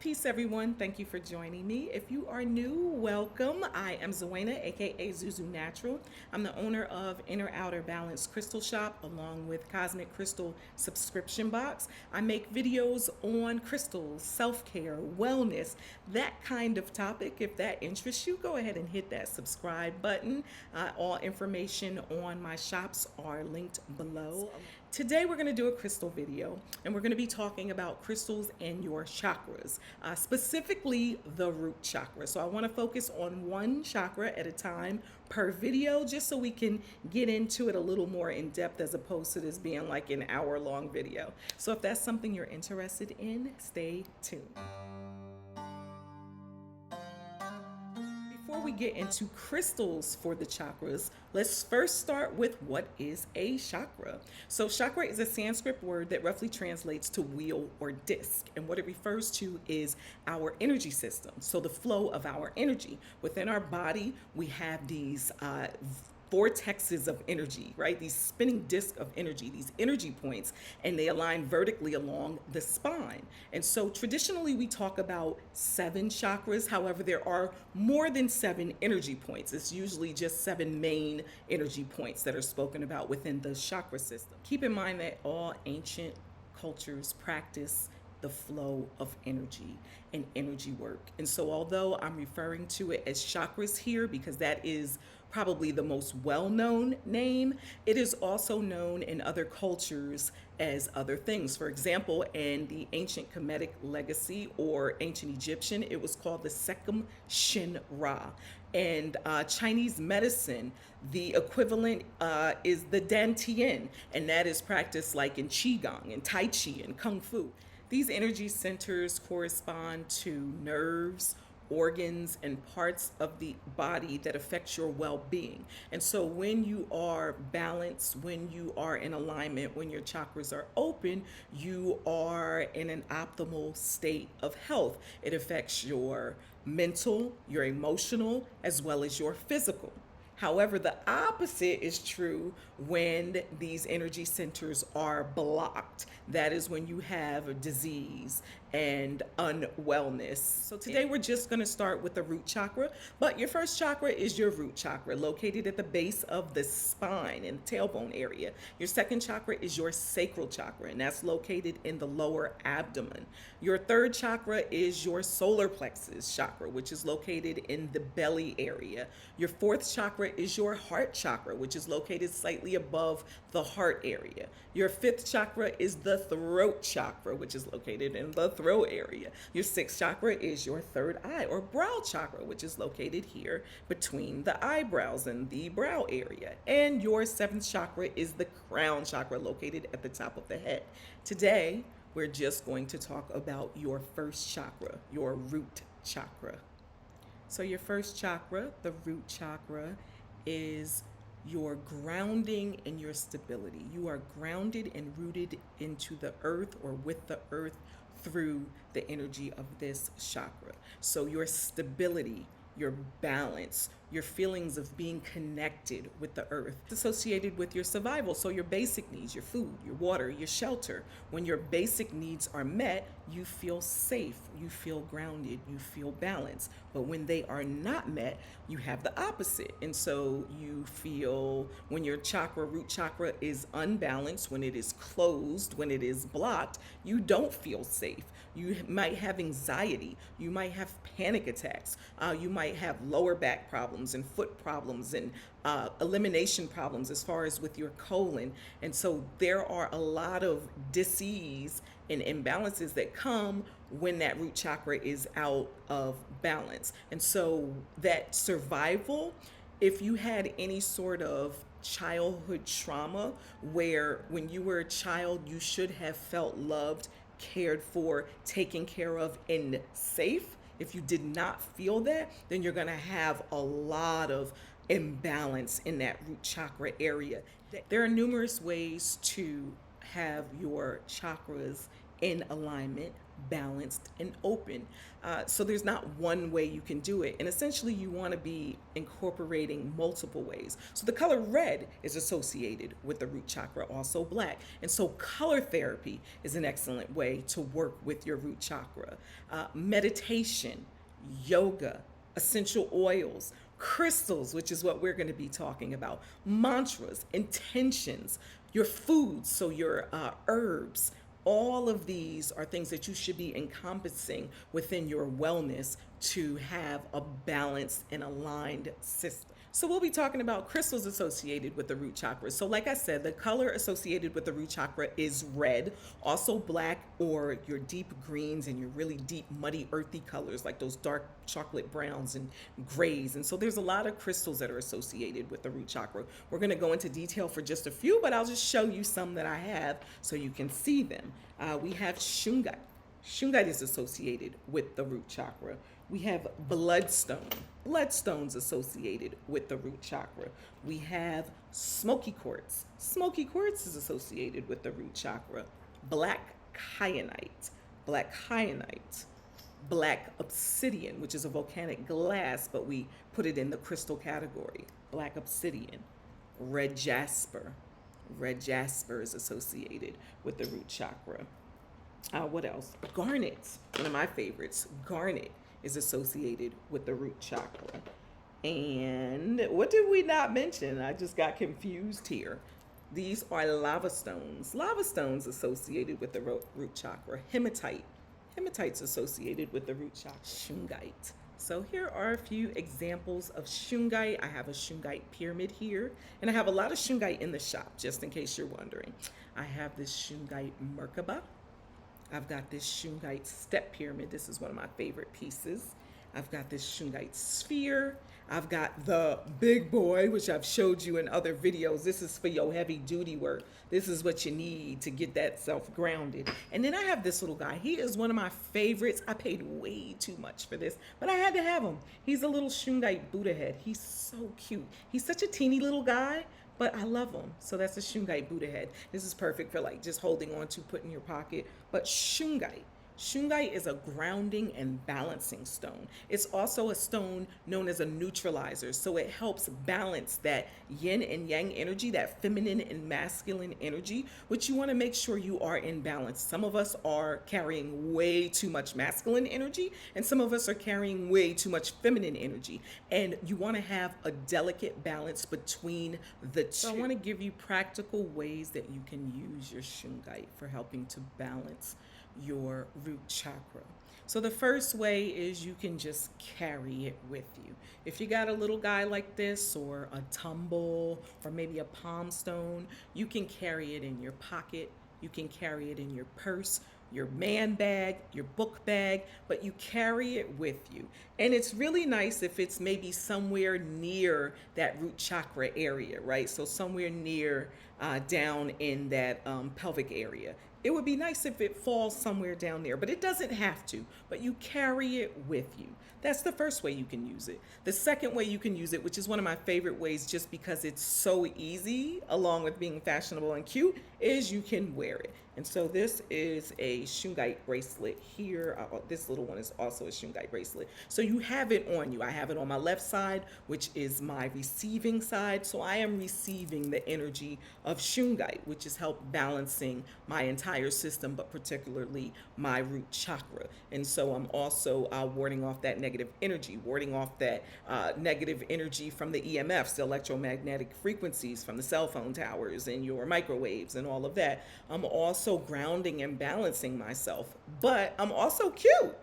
Peace, everyone. Thank you for joining me. If you are new, welcome. I am Zoena, aka ZuZuNatural. I'm the owner of Inner Outer Balance Crystal Shop, along with Cosmic Crystal Subscription Box. I make videos on crystals, self-care, wellness, that kind of topic. If that interests you, go ahead and hit that subscribe button. All information on my shops are linked below. Today we're going to do a crystal video, and we're going to be talking about crystals and your chakras, specifically the root chakra. So I want to focus on one chakra at a time per video, just so we can get into it a little more in depth, as opposed to this being like an hour-long video. So if that's something you're interested in, stay tuned. Before we get into crystals for the chakras, let's first start with what is a chakra. So chakra is a Sanskrit word that roughly translates to wheel or disc. And what it refers to is our energy system. So the flow of our energy. Within our body, we have these vortexes of energy, right? These spinning discs of energy, these energy points, and they align vertically along the spine. And so traditionally we talk about 7 chakras. However, there are more than 7 energy points. It's usually just 7 main energy points that are spoken about within the chakra system. Keep in mind that all ancient cultures practice the flow of energy and energy work. And so although I'm referring to it as chakras here because that is probably the most well-known name, it is also known in other cultures as other things. For example, in the ancient Kemetic legacy or ancient Egyptian, it was called the Sekhem Shin Ra. And Chinese medicine, the equivalent is the Dantian, and that is practiced like in Qigong and Tai Chi and Kung Fu. These energy centers correspond to nerves, organs, and parts of the body that affects your well-being. And so when you are balanced, when you are in alignment, when your chakras are open, you are in an optimal state of health. It affects your mental, your emotional, as well as your physical. However, the opposite is true when these energy centers are blocked. That is when you have disease and unwellness. So today we're just going to start with the root chakra, but your first chakra is your root chakra, located at the base of the spine and tailbone area. Your second chakra is your sacral chakra, and that's located in the lower abdomen. Your third chakra is your solar plexus chakra, which is located in the belly area. Your fourth chakra is your heart chakra, which is located slightly above the heart area. Your fifth chakra is the throat chakra, which is located in the throat area. Your sixth chakra is your third eye or brow chakra, which is located here between the eyebrows and the brow area. And your seventh chakra is the crown chakra, located at the top of the head. Today, we're just going to talk about your first chakra, your root chakra. So your first chakra, the root chakra, is your grounding and your stability. You are grounded and rooted into the earth or with the earth through the energy of this chakra. So your stability, your balance, your feelings of being connected with the earth, associated with your survival. So your basic needs, your food, your water, your shelter. When your basic needs are met, you feel safe, you feel grounded, you feel balanced. But when they are not met, you have the opposite. And so you feel, when your chakra, root chakra, is unbalanced, when it is closed, when it is blocked, you don't feel safe. You might have anxiety, you might have panic attacks, you might have lower back problems and foot problems and elimination problems as far as with your colon. And so there are a lot of disease and imbalances that come when that root chakra is out of balance. And so that survival, if you had any sort of childhood trauma where when you were a child you should have felt loved, cared for, taken care of, and safe, if you did not feel that, then you're going to have a lot of imbalance in that root chakra area. There are numerous ways to have your chakras in alignment. balanced, and open. So there's not one way you can do it. And essentially, you want to be incorporating multiple ways. So the color red is associated with the root chakra, also black. And so color therapy is an excellent way to work with your root chakra. Meditation, yoga, essential oils, crystals, which is what we're going to be talking about, mantras, intentions, your foods, so your herbs. All of these are things that you should be encompassing within your wellness to have a balanced and aligned system. So we'll be talking about crystals associated with the root chakra. So like I said, the color associated with the root chakra is red, also black, or your deep greens and your really deep muddy earthy colors like those dark chocolate browns and grays. And so there's a lot of crystals that are associated with the root chakra. We're going to go into detail for just a few, but I'll just show you some that I have so you can see them. We have Shungite. Shungite is associated with the root chakra. We have Bloodstone. Bloodstone's associated with the root chakra. We have Smoky Quartz. Smoky Quartz is associated with the root chakra. Black Kyanite. Black Kyanite. Black Obsidian, which is a volcanic glass, but we put it in the crystal category. Black Obsidian. Red Jasper. Red Jasper is associated with the root chakra. What else? Garnet, one of my favorites. Garnet is associated with the root chakra. And what did we not mention? I just got confused here. These are lava stones. Lava stones associated with the root chakra. Hematite. Hematite's associated with the root chakra. Shungite. So here are a few examples of Shungite. I have a Shungite pyramid here, and I have a lot of Shungite in the shop, just in case you're wondering. I have this Shungite Merkaba. I've got this Shungite step pyramid. This is one of my favorite pieces. I've got this Shungite sphere. I've got the big boy, which I've showed you in other videos. This is for your heavy duty work. This is what you need to get that self grounded. And then I have this little guy. He is one of my favorites. I paid way too much for this, but I had to have him. He's a little Shungite Buddha head. He's so cute. He's such a teeny little guy, but I love them. So that's a Shungite Buddha head. This is perfect for like just holding on to, put in your pocket. But Shungite is a grounding and balancing stone. It's also a stone known as a neutralizer. So it helps balance that yin and yang energy, that feminine and masculine energy, which you want to make sure you are in balance. Some of us are carrying way too much masculine energy, and some of us are carrying way too much feminine energy. And you want to have a delicate balance between the two. So I want to give you practical ways that you can use your Shungite for helping to balance your root chakra. So the first way is you can just carry it with you. If you got a little guy like this, or a tumble, or maybe a palm stone, you can carry it in your pocket. You can carry it in your purse, your man bag, your book bag, but you carry it with you. And it's really nice if it's maybe somewhere near that root chakra area, right? So somewhere near down in that pelvic area. It would be nice if it falls somewhere down there, but it doesn't have to, but you carry it with you. That's the first way you can use it. The second way you can use it, which is one of my favorite ways just because it's so easy, along with being fashionable and cute, is you can wear it. And so this is a Shungite bracelet here. This little one is also a Shungite bracelet. So you have it on you. I have it on my left side, which is my receiving side. So I am receiving the energy of Shungite, which is help balancing my entire system, but particularly my root chakra. And so I'm also warding off that negative energy, warding off that negative energy from the EMFs, the electromagnetic frequencies from the cell phone towers and your microwaves and all of that. I'm also grounding and balancing myself, but I'm also cute,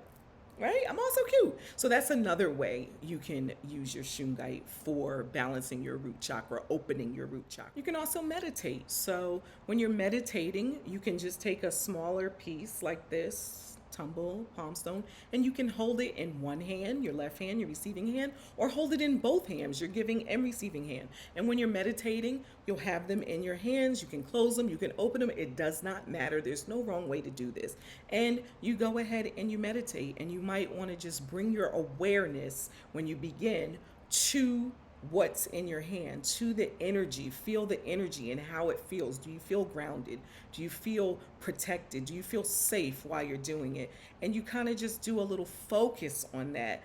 right? I'm also cute. So that's another way you can use your Shungite for balancing your root chakra, opening your root chakra. You can also meditate. So when you're meditating, you can just take a smaller piece like this, tumble, palm stone, and you can hold it in one hand, your left hand, your receiving hand, or hold it in both hands, your giving and receiving hand. And when you're meditating, you'll have them in your hands. You can close them, you can open them. It does not matter. There's no wrong way to do this. And you go ahead and you meditate, and you might want to just bring your awareness when you begin to what's in your hand to the energy. Feel the energy and how it feels. Do you feel grounded? Do you feel protected? Do you feel safe while you're doing it? And you kind of just do a little focus on that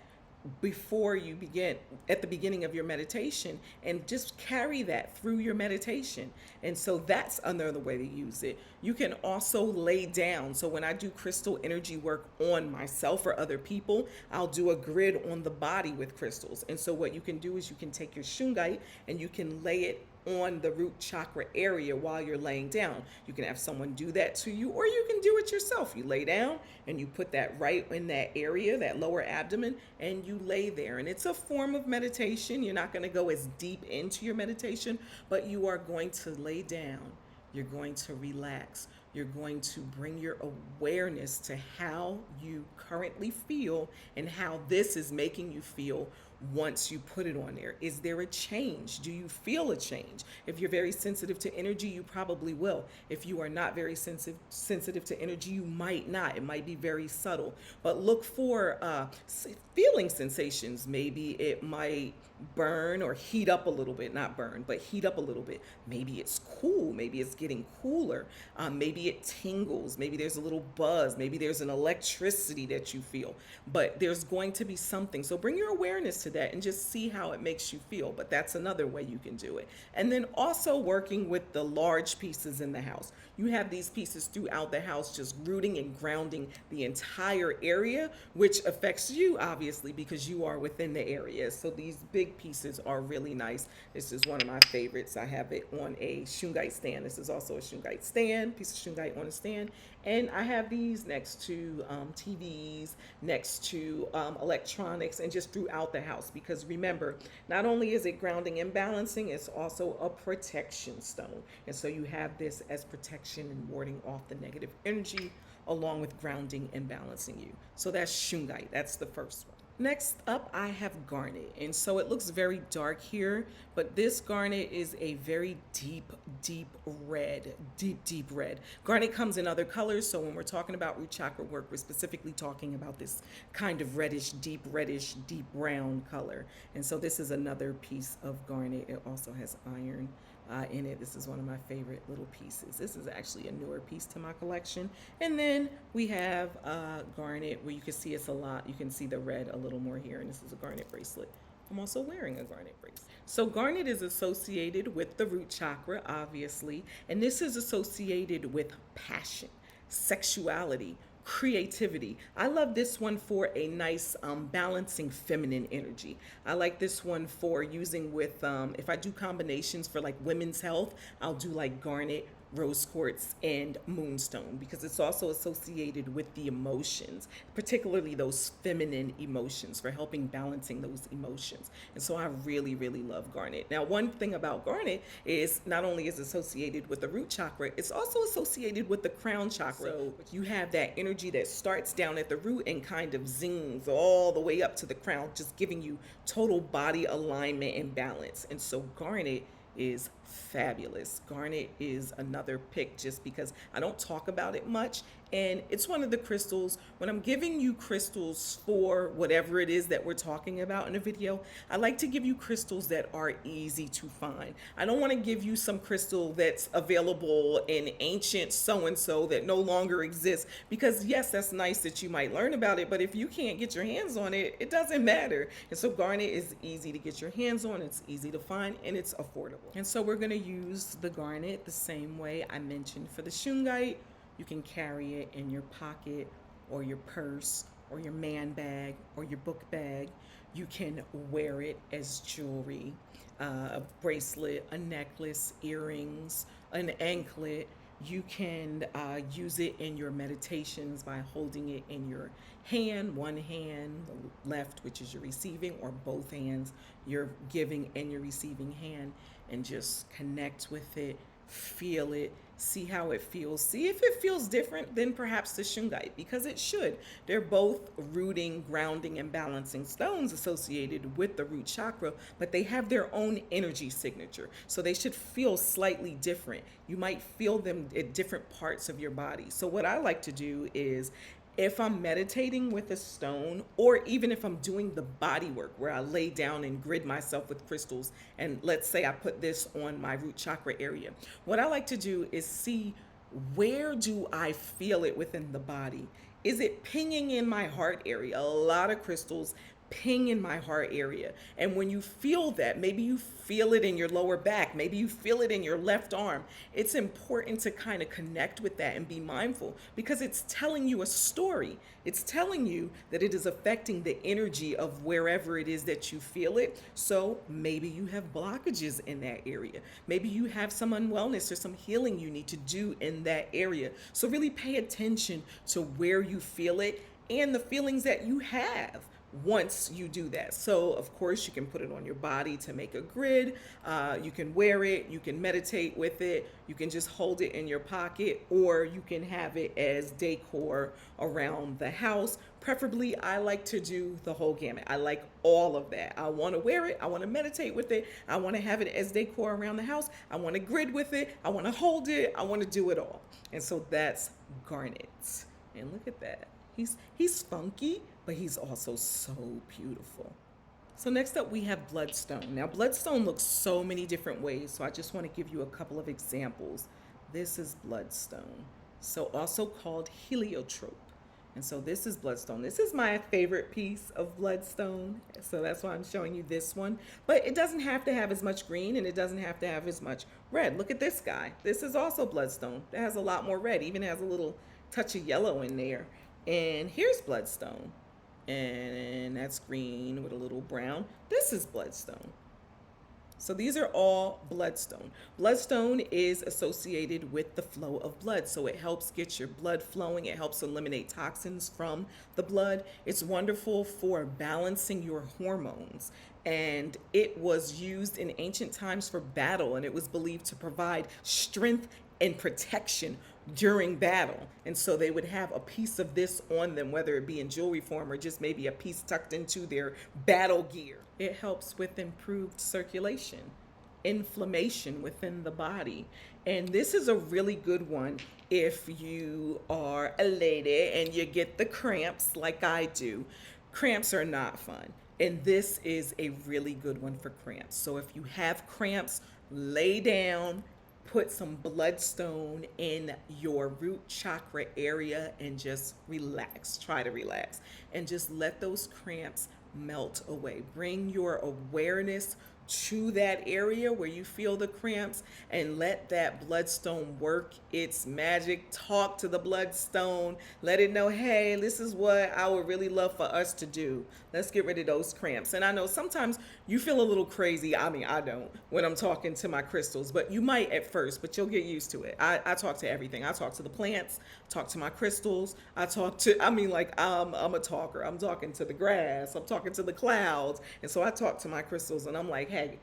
before you begin at the beginning of your meditation, and just carry that through your meditation. And so that's another way to use it. You can also lay down. So when I do crystal energy work on myself or other people, I'll do a grid on the body with crystals. And so what you can do is you can take your shungite and you can lay it on the root chakra area while you're laying down. You can have someone do that to you, or you can do it yourself. You lay down and you put that right in that area, that lower abdomen, and you lay there. And it's a form of meditation. You're not going to go as deep into your meditation, but you are going to lay down. You're going to relax. You're going to bring your awareness to how you currently feel and how this is making you feel once you put it on there. Is there a change? Do you feel a change? If you're very sensitive to energy, you probably will. If you are not very sensitive to energy, you might not. It might be very subtle. But look for feeling sensations. Maybe it might burn or heat up a little bit. Not burn, but heat up a little bit. Maybe it's cool. Maybe it's getting cooler. Maybe it tingles. Maybe there's a little buzz. Maybe there's an electricity that you feel. But there's going to be something. So bring your awareness to that and just see how it makes you feel. But that's another way you can do it. And then also working with the large pieces in the house. You have these pieces throughout the house just rooting and grounding the entire area, which affects you obviously because you are within the area. So these big pieces are really nice. This is one of my favorites. I have it on a Shungite stand. This is also a Shungite stand, piece of Shungite on a stand. And I have these next to TVs, next to electronics, and just throughout the house. Because remember, not only is it grounding and balancing, it's also a protection stone. And so you have this as protection and warding off the negative energy, along with grounding and balancing you. So that's Shungite. That's the first one. Next up, I have garnet. And so it looks very dark here, but this garnet is a very deep, deep red, deep red. Garnet comes in other colors. So when we're talking about root chakra work, we're specifically talking about this kind of reddish, deep brown color. And so this is another piece of garnet. It also has iron in it. This is one of my favorite little pieces. This is actually a newer piece to my collection. And then we have garnet, where you can see it's a lot. You can see the red a little more here, and this is a garnet bracelet. I'm also wearing a garnet bracelet. So garnet is associated with the root chakra, obviously, and this is associated with passion, sexuality, creativity. I love this one for a nice balancing feminine energy. I like this one for using with, if I do combinations for like women's health, I'll do like garnet, rose quartz, and moonstone, because it's also associated with the emotions, particularly those feminine emotions, for helping balancing those emotions. And so I really love garnet. Now, one thing about garnet is not only is associated with the root chakra, it's also associated with the crown chakra. So you have that energy that starts down at the root and kind of zings all the way up to the crown, just giving you total body alignment and balance. And so garnet is fabulous. Garnet is another pick just because I don't talk about it much, and it's one of the crystals. When I'm giving you crystals for whatever it is that we're talking about in a video, I like to give you crystals that are easy to find. I don't want to give you some crystal that's available in ancient so-and-so that no longer exists, because yes, that's nice that you might learn about it, but if you can't get your hands on it, it doesn't matter. And so garnet is easy to get your hands on, it's easy to find, and it's affordable. And so we're going to use the garnet the same way I mentioned for the shungite. You can carry it in your pocket or your purse or your man bag or your book bag. You can wear it as jewelry, a bracelet, a necklace, earrings, an anklet. You can use it in your meditations by holding it in your hand, one hand, the left, which is your receiving, or both hands, your giving and your receiving hand, and just connect with it, feel it, see how it feels. See if it feels different than perhaps the shungite, because it should. They're both rooting, grounding, and balancing stones associated with the root chakra, but they have their own energy signature. So they should feel slightly different. You might feel them at different parts of your body. So what I like to do is If I'm meditating with a stone, or even if I'm doing the body work where I lay down and grid myself with crystals, and let's say I put this on my root chakra area, what I like to do is see, where do I feel it within the body? Is it pinging in my heart area? A lot of crystals ping in my heart area. And when you feel that, maybe you feel it in your lower back, maybe you feel it in your left arm, it's important to kind of connect with that and be mindful, because it's telling you a story. It's telling you that it is affecting the energy of wherever it is that you feel it. So maybe you have blockages in that area. Maybe you have some unwellness or some healing you need to do in that area. So really pay attention to where you feel it and the feelings that you have once you do that. So of course you can put it on your body to make a grid. You can wear it, you can meditate with it, you can just hold it in your pocket, or you can have it as decor around the house. Preferably, I like to do the whole gamut. I like all of that. I want to wear it, I want to meditate with it, I want to have it as decor around the house, I want to grid with it, I want to hold it, I want to do it all. And so that's Garnet. And look at that. He's funky, but he's also so beautiful. So next up we have Bloodstone. Now Bloodstone looks so many different ways, so I just want to give you a couple of examples. This is Bloodstone, so also called Heliotrope. And so this is Bloodstone. This is my favorite piece of Bloodstone, so that's why I'm showing you this one. But it doesn't have to have as much green, and it doesn't have to have as much red. Look at this guy. This is also Bloodstone. It has a lot more red, even has a little touch of yellow in there. And here's Bloodstone, and that's green with a little brown. This is Bloodstone. So these are all Bloodstone. Bloodstone is associated with the flow of blood, so it helps get your blood flowing. It helps eliminate toxins from the blood. It's wonderful for balancing your hormones, and it was used in ancient times for battle, and it was believed to provide strength and protection during battle. And so they would have a piece of this on them, whether it be in jewelry form or just maybe a piece tucked into their battle gear. It helps with improved circulation, inflammation within the body. And this is a really good one if you are a lady and you get the cramps like I do. Cramps are not fun, and this is a really good one for cramps. So if you have cramps, lay down, put some Bloodstone in your root chakra area and just relax. Try to relax and just let those cramps melt away. Bring your awareness to that area where you feel the cramps and let that Bloodstone work its magic. Talk to the Bloodstone. Let it know, hey, this is what I would really love for us to do. Let's get rid of those cramps. And I know sometimes you feel a little crazy. I mean, I don't when I'm talking to my crystals, but you might at first, but you'll get used to it. I talk to everything. I talk to the plants, talk to my crystals. I'm a talker. I'm talking to the grass. I'm talking to the clouds. And so I talk to my crystals and I'm like, hey,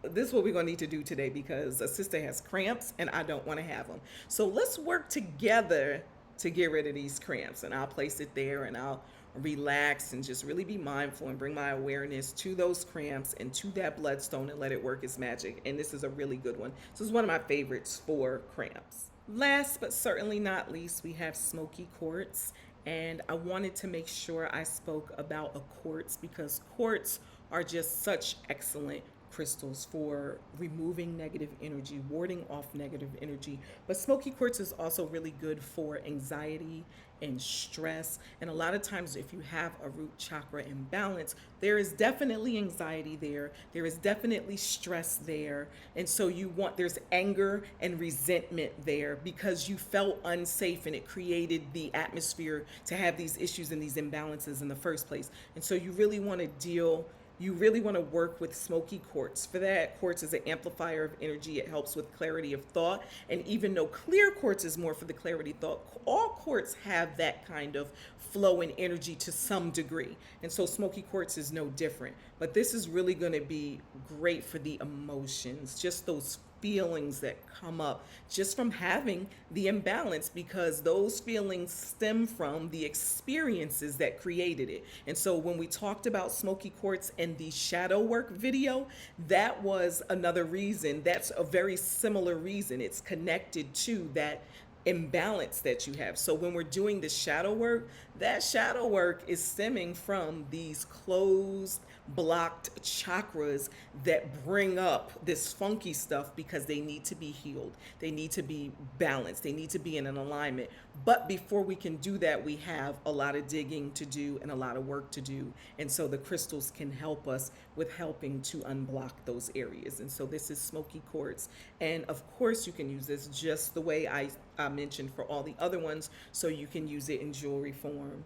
this is what we're going to need to do today because a sister has cramps and I don't want to have them. So let's work together to get rid of these cramps. And I'll place it there and I'll relax and just really be mindful and bring my awareness to those cramps and to that Bloodstone and let it work its magic. And this is a really good one. This is one of my favorites for cramps. Last but certainly not least, we have Smoky Quartz. And I wanted to make sure I spoke about a quartz because quartz are just such excellent crystals for removing negative energy, warding off negative energy. But Smoky Quartz is also really good for anxiety and stress. And a lot of times if you have a root chakra imbalance, there is definitely anxiety there. There is definitely stress there. And so there's anger and resentment there because you felt unsafe and it created the atmosphere to have these issues and these imbalances in the first place. And so you really want to work with Smoky Quartz. For that, quartz is an amplifier of energy. It helps with clarity of thought. And even though clear quartz is more for the clarity of thought, all quartz have that kind of flow and energy to some degree. And so Smoky Quartz is no different. But this is really going to be great for the emotions, just those feelings that come up just from having the imbalance, because those feelings stem from the experiences that created it. And so when we talked about Smoky Quartz in the shadow work video, that was another reason. That's a very similar reason. It's connected to that imbalance that you have. So when we're doing the shadow work, that shadow work is stemming from these closed, blocked chakras that bring up this funky stuff because they need to be healed. They need to be balanced. They need to be in an alignment. But before we can do that, we have a lot of digging to do and a lot of work to do. And so the crystals can help us with helping to unblock those areas. And so this is Smoky Quartz. And of course, you can use this just the way I mentioned for all the other ones. So you can use it in jewelry form.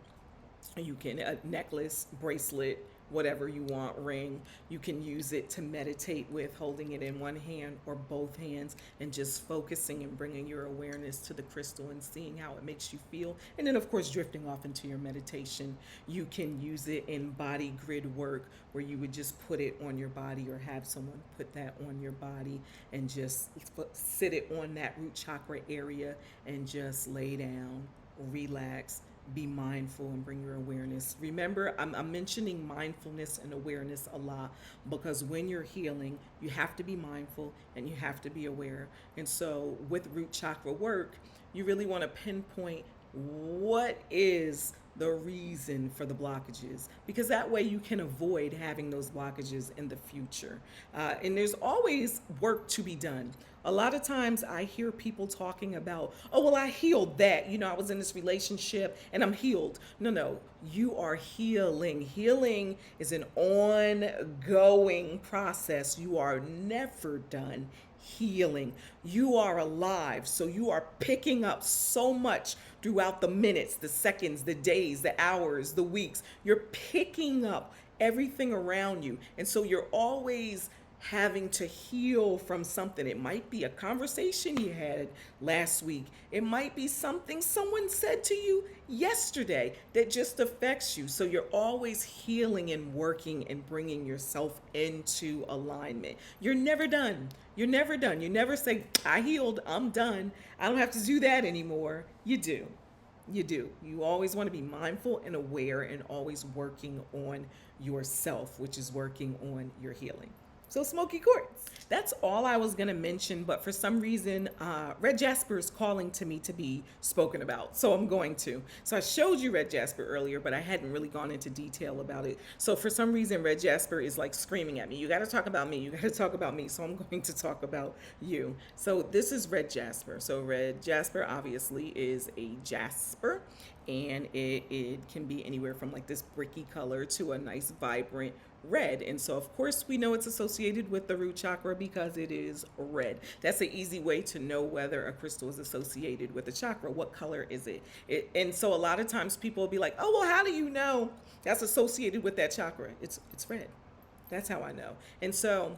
You can, a necklace, bracelet, whatever you want, ring. You can use it to meditate with, holding it in one hand or both hands and just focusing and bringing your awareness to the crystal and seeing how it makes you feel. And then, of course, drifting off into your meditation. You can use it in body grid work where you would just put it on your body or have someone put that on your body and just sit it on that root chakra area and just lay down, relax, be mindful, and bring your awareness. Remember, I'm mentioning mindfulness and awareness a lot because when you're healing, you have to be mindful and you have to be aware. And so with root chakra work, you really want to pinpoint what is the reason for the blockages, because that way you can avoid having those blockages in the future. And there's always work to be done. A lot of times I hear people talking about, oh, well, I healed that. You know, I was in this relationship and I'm healed. No, you are healing. Healing is an ongoing process. You are never done healing. You are alive. So you are picking up so much throughout the minutes, the seconds, the days, the hours, the weeks. You're picking up everything around you. And so you're always having to heal from something. It might be a conversation you had last week. It might be something someone said to you yesterday that just affects you. So you're always healing and working and bringing yourself into alignment. You're never done. You're never done. You never say, I healed, I'm done, I don't have to do that anymore. You do. You do. You always want to be mindful and aware and always working on yourself, which is working on your healing. So Smoky Quartz, that's all I was going to mention, but for some reason, red jasper is calling to me to be spoken about, so I'm going to. So I showed you red jasper earlier, but I hadn't really gone into detail about it. So for some reason, red jasper is like screaming at me, you got to talk about me, you got to talk about me, so I'm going to talk about you. So this is red jasper. So red jasper obviously is a jasper, and it can be anywhere from like this bricky color to a nice vibrant red. And so of course we know it's associated with the root chakra because it is red. That's an easy way to know whether a crystal is associated with a chakra. What color is it? And so a lot of times people will be like, oh, well, how do you know that's associated with that chakra? It's red. That's how I know. And so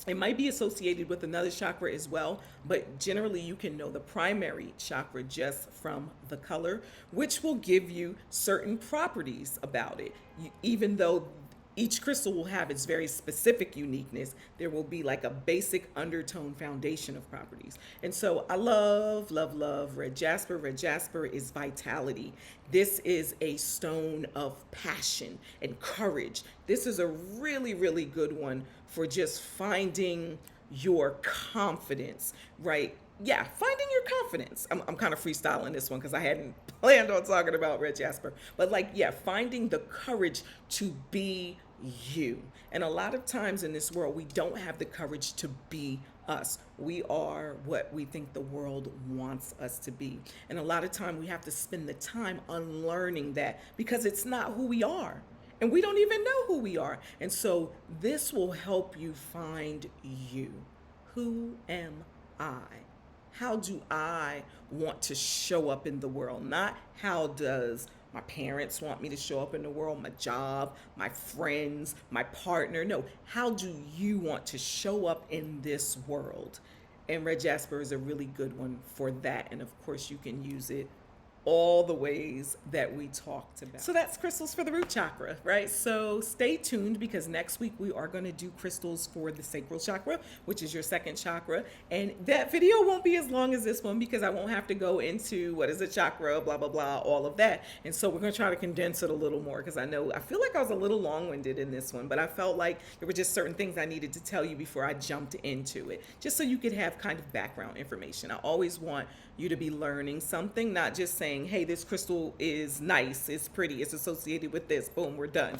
it might be associated with another chakra as well, but generally you can know the primary chakra just from the color, which will give you certain properties about it. Even though each crystal will have its very specific uniqueness, there will be like a basic undertone foundation of properties. And so I love, love, love red jasper. Red jasper is vitality. This is a stone of passion and courage. This is a really, really good one for just finding your confidence, right? Yeah, finding your confidence. I'm kind of freestyling this one because I hadn't planned on talking about red jasper. But like, yeah, finding the courage to be you. And a lot of times in this world, we don't have the courage to be us. We are what we think the world wants us to be. And a lot of time we have to spend the time unlearning that because it's not who we are. And we don't even know who we are. And so this will help you find you. Who am I? How do I want to show up in the world? Not how does my parents want me to show up in the world, my job, my friends, my partner. No, how do you want to show up in this world? And red jasper is a really good one for that. And of course, you can use it all the ways that we talked about. So that's crystals for the root chakra, right? So stay tuned, because next week we are going to do crystals for the sacral chakra, which is your second chakra. And that video won't be as long as this one, because I won't have to go into what is a chakra, blah, blah, blah, all of that. And so we're going to try to condense it a little more, because I feel like I was a little long-winded in this one, but I felt like there were just certain things I needed to tell you before I jumped into it, just so you could have kind of background information. I always want you to be learning something, not just saying, hey, this crystal is nice, it's pretty, it's associated with this, boom, we're done.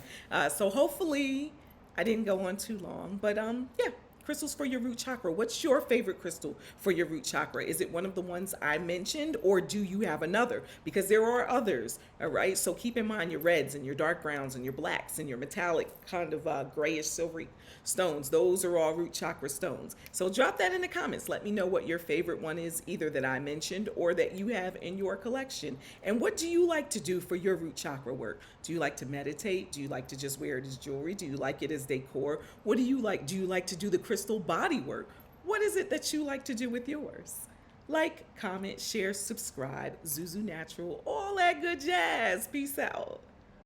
So hopefully I didn't go on too long, but yeah. Crystals for your root chakra. What's your favorite crystal for your root chakra? Is it one of the ones I mentioned, or do you have another? Because there are others, all right? So keep in mind your reds and your dark browns and your blacks and your metallic kind of grayish silvery stones. Those are all root chakra stones. So drop that in the comments. Let me know what your favorite one is, either that I mentioned or that you have in your collection. And what do you like to do for your root chakra work? Do you like to meditate? Do you like to just wear it as jewelry? Do you like it as decor? What do you like? Do you like to do the crystal body work? What is it that you like to do with yours? Like, comment, share, subscribe, ZuZuNatural, all that good jazz. Peace out.